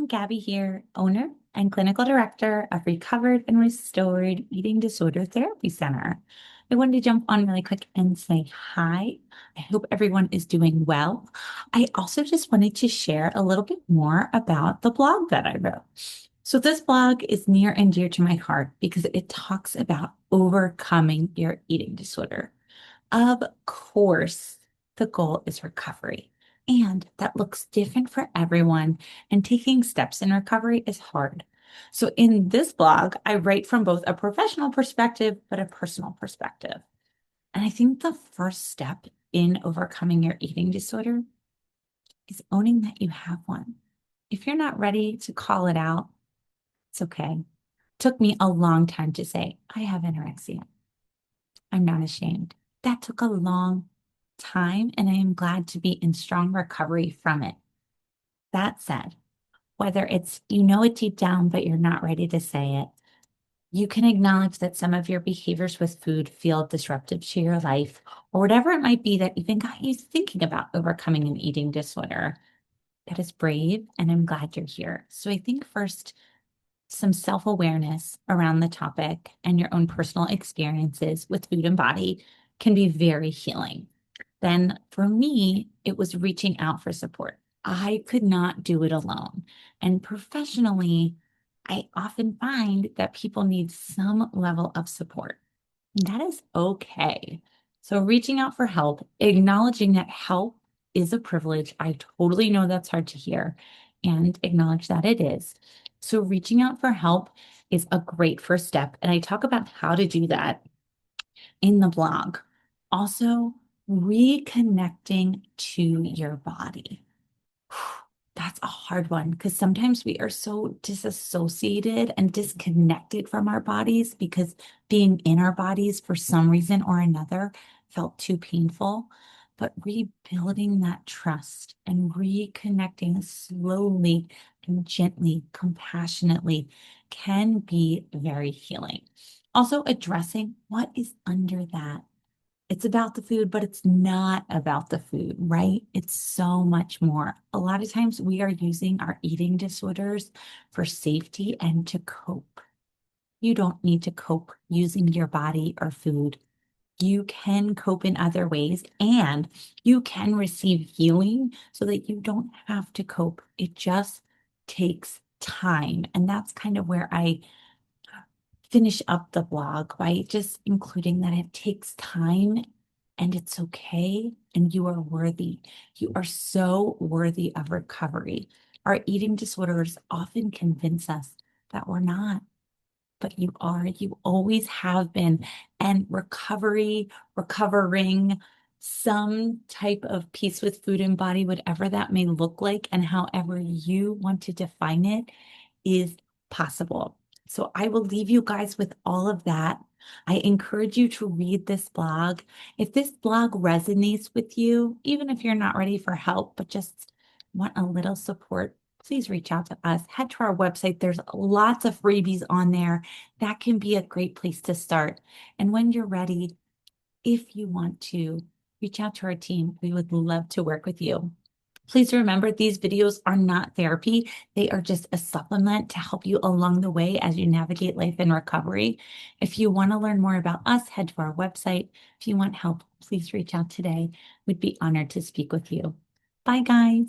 Gabby here, owner and clinical director of Recovered and Restored Eating Disorder Therapy Center. I wanted to jump on really quick and say hi. I hope everyone is doing well. I also just wanted to share a little bit more about the blog that I wrote. So this blog is near and dear to my heart because it talks about overcoming your eating disorder. Of course, the goal is recovery, and that looks different for everyone, and taking steps in recovery is hard. So, in this blog, I write from both a professional perspective, but a personal perspective. And I think the first step in overcoming your eating disorder is owning that you have one. If you're not ready to call it out, it's okay. It took me a long time to say, I have anorexia. I'm not ashamed. That took a long time, and I am glad to be in strong recovery from it. That said, whether it's you know it deep down, but you're not ready to say it, you can acknowledge that some of your behaviors with food feel disruptive to your life, or whatever it might be that even got you thinking about overcoming an eating disorder. That is brave, and I'm glad you're here. So I think first, some self-awareness around the topic and your own personal experiences with food and body can be very healing. Then for me, it was reaching out for support. I could not do it alone. And professionally, I often find that people need some level of support. And that is okay. So reaching out for help, acknowledging that help is a privilege. I totally know that's hard to hear and acknowledge that it is. So reaching out for help is a great first step. And I talk about how to do that in the blog. Also, reconnecting to your body. That's a hard one because sometimes we are so disassociated and disconnected from our bodies because being in our bodies for some reason or another felt too painful. But rebuilding that trust and reconnecting slowly and gently, compassionately can be very healing. Also, addressing what is under that. It's about the food, but it's not about the food, right? It's so much more. A lot of times we are using our eating disorders for safety and to cope. You don't need to cope using your body or food. You can cope in other ways and you can receive healing so that you don't have to cope. It just takes time. And that's kind of where I finish up the blog by just including that it takes time and it's okay and you are worthy. You are so worthy of recovery. Our eating disorders often convince us that we're not, but you are. You always have been. And recovery, recovering, some type of peace with food and body, whatever that may look like, and however you want to define it, is possible. So I will leave you guys with all of that. I encourage you to read this blog. If this blog resonates with you, even if you're not ready for help, but just want a little support, please reach out to us. Head to our website. There's lots of freebies on there. That can be a great place to start. And when you're ready, if you want to reach out to our team, we would love to work with you. Please remember these videos are not therapy. They are just a supplement to help you along the way as you navigate life and recovery. If you want to learn more about us, head to our website. If you want help, please reach out today. We'd be honored to speak with you. Bye, guys.